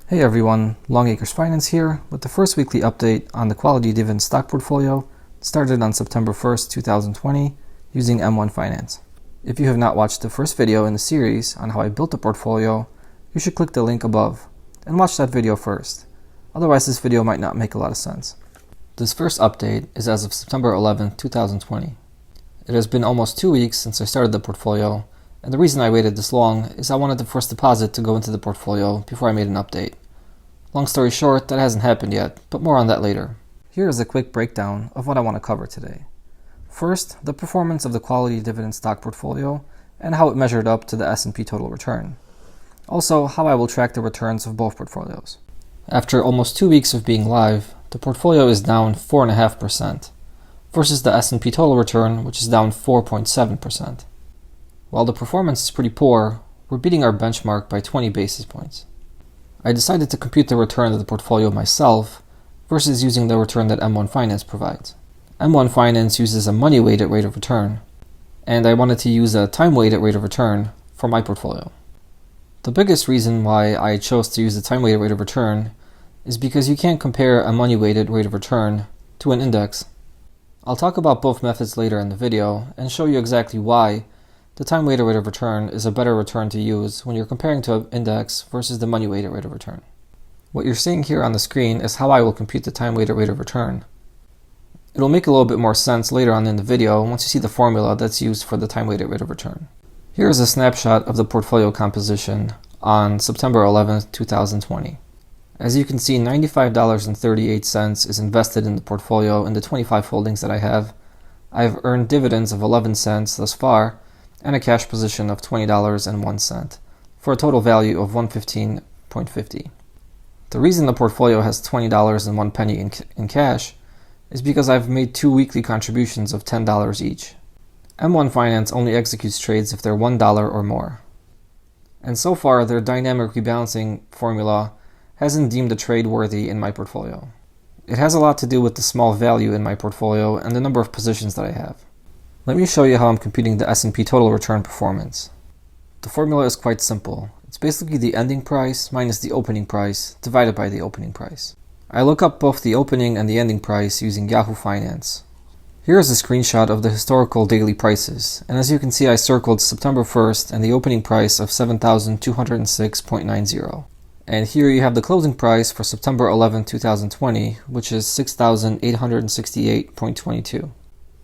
Hey everyone, Longacres Finance here with the first weekly update on the Quality Dividend stock portfolio started on September 1st, 2020 using M1 Finance. If you have not watched the first video in the series on how I built the portfolio, you should click the link above and watch that video first. Otherwise this video might not make a lot of sense. This first update is as of September 11th, 2020. It has been almost 2 weeks since I started the portfolio, and the reason I waited this long is I wanted the first deposit to go into the portfolio before I made an update. Long story short, that hasn't happened yet, but more on that later. Here is a quick breakdown of what I want to cover today. First, the performance of the Quality Dividend stock portfolio and how it measured up to the S&P total return. Also, how I will track the returns of both portfolios. After almost 2 weeks of being live, the portfolio is down 4.5% versus the S&P total return, which is down 4.7%. While the performance is pretty poor, we're beating our benchmark by 20 basis points. I decided to compute the return of the portfolio myself versus using the return that M1 Finance provides. M1 Finance uses a money-weighted rate of return, and I wanted to use a time-weighted rate of return for my portfolio. The biggest reason why I chose to use the time-weighted rate of return is because you can't compare a money-weighted rate of return to an index. I'll talk about both methods later in the video and show you exactly why the time-weighted rate of return is a better return to use when you're comparing to an index versus the money-weighted rate of return. What you're seeing here on the screen is how I will compute the time-weighted rate of return. It'll make a little bit more sense later on in the video once you see the formula that's used for the time-weighted rate of return. Here is a snapshot of the portfolio composition on September 11th, 2020. As you can see, $95.38 is invested in the portfolio in the 25 holdings that I have. I've earned dividends of 11 cents thus far, and a cash position of $20.01, for a total value of $115.50. The reason the portfolio has $20.01 in cash is because I've made 2 weekly contributions of $10 each. M1 Finance only executes trades if they're $1 or more. And so far, their dynamic rebalancing formula hasn't deemed a trade worthy in my portfolio. It has a lot to do with the small value in my portfolio and the number of positions that I have. Let me show you how I'm computing the S&P total return performance. The formula is quite simple. It's basically the ending price minus the opening price divided by the opening price. I look up both the opening and the ending price using Yahoo Finance. Here is a screenshot of the historical daily prices, and as you can see I circled September 1st and the opening price of 7,206.90. And here you have the closing price for September 11, 2020, which is 6,868.22.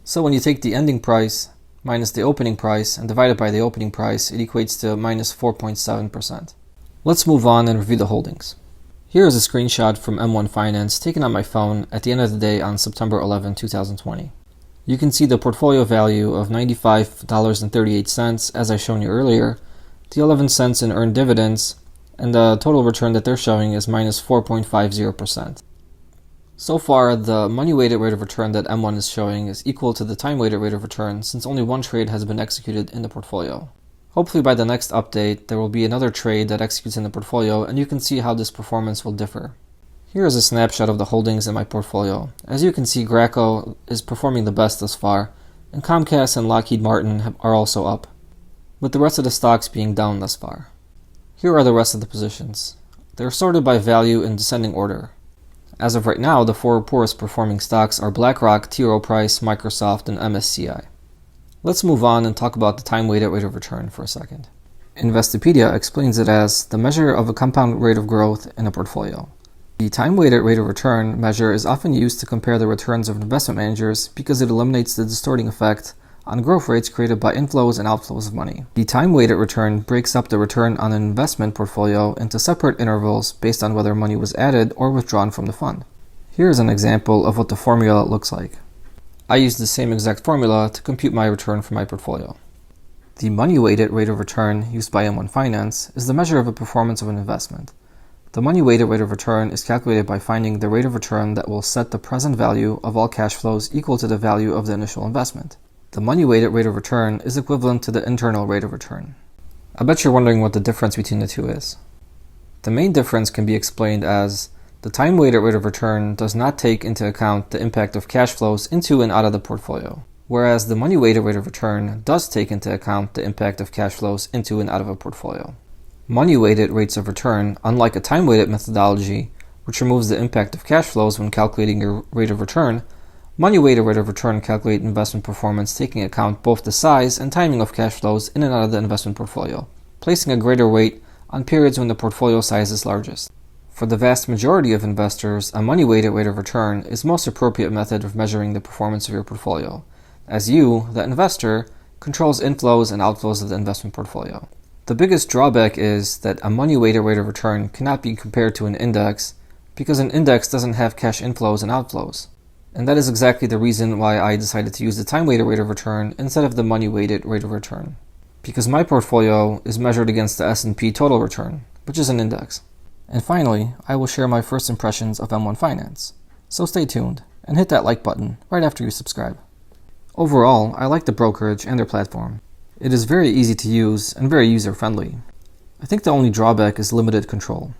So when you take the ending price minus the opening price and divide it by the opening price, it equates to minus 4.7%. Let's move on and review the holdings. Here is a screenshot from M1 Finance taken on my phone at the end of the day on September 11, 2020. You can see the portfolio value of $95.38 as I shown you earlier, the 11 cents in earned dividends, and the total return that they're showing is minus 4.50%. So far, the money-weighted rate of return that M1 is showing is equal to the time-weighted rate of return since only one trade has been executed in the portfolio. Hopefully by the next update, there will be another trade that executes in the portfolio and you can see how this performance will differ. Here is a snapshot of the holdings in my portfolio. As you can see, Graco is performing the best thus far, and Comcast and Lockheed Martin are also up, with the rest of the stocks being down thus far. Here are the rest of the positions. They're sorted by value in descending order. As of right now, the 4 poorest performing stocks are BlackRock, T. Rowe Price, Microsoft, and MSCI. Let's move on and talk about the time-weighted rate of return for a second. Investopedia explains it as the measure of a compound rate of growth in a portfolio. The time-weighted rate of return measure is often used to compare the returns of investment managers because it eliminates the distorting effect on growth rates created by inflows and outflows of money. The time-weighted return breaks up the return on an investment portfolio into separate intervals based on whether money was added or withdrawn from the fund. Here is an example of what the formula looks like. I used the same exact formula to compute my return for my portfolio. The money-weighted rate of return used by M1 Finance is the measure of the performance of an investment. The money-weighted rate of return is calculated by finding the rate of return that will set the present value of all cash flows equal to the value of the initial investment. The money-weighted rate of return is equivalent to the internal rate of return. I bet you're wondering what the difference between the two is. The main difference can be explained as the time-weighted rate of return does not take into account the impact of cash flows into and out of the portfolio, whereas the money-weighted rate of return does take into account the impact of cash flows into and out of a portfolio. Money-weighted rates of return, unlike a time-weighted methodology, which removes the impact of cash flows when calculating your rate of return, money-weighted rate of return calculate investment performance taking account both the size and timing of cash flows in and out of the investment portfolio, placing a greater weight on periods when the portfolio size is largest. For the vast majority of investors, a money-weighted rate of return is the most appropriate method of measuring the performance of your portfolio, as you, the investor, controls inflows and outflows of the investment portfolio. The biggest drawback is that a money-weighted rate of return cannot be compared to an index because an index doesn't have cash inflows and outflows. And that is exactly the reason why I decided to use the time-weighted rate of return instead of the money-weighted rate of return. Because my portfolio is measured against the S&P total return, which is an index. And finally, I will share my first impressions of M1 Finance. So stay tuned and hit that like button right after you subscribe. Overall, I like the brokerage and their platform. It is very easy to use and very user-friendly. I think the only drawback is limited control.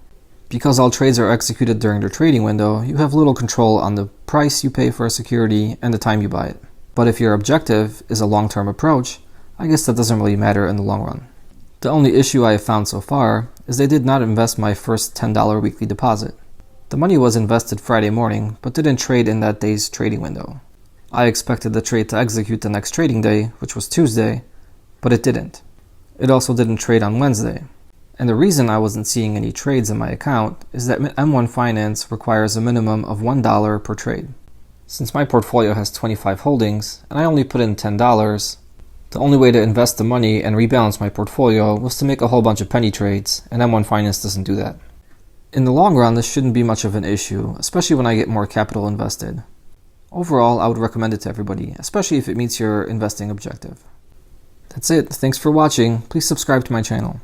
Because all trades are executed during their trading window, you have little control on the price you pay for a security and the time you buy it. But if your objective is a long-term approach, I guess that doesn't really matter in the long run. The only issue I have found so far is they did not invest my first $10 weekly deposit. The money was invested Friday morning, but didn't trade in that day's trading window. I expected the trade to execute the next trading day, which was Tuesday, but it didn't. It also didn't trade on Wednesday. And the reason I wasn't seeing any trades in my account is that M1 Finance requires a minimum of $1 per trade. Since my portfolio has 25 holdings, and I only put in $10, the only way to invest the money and rebalance my portfolio was to make a whole bunch of penny trades, and M1 Finance doesn't do that. In the long run, this shouldn't be much of an issue, especially when I get more capital invested. Overall, I would recommend it to everybody, especially if it meets your investing objective. That's it. Thanks for watching. Please subscribe to my channel.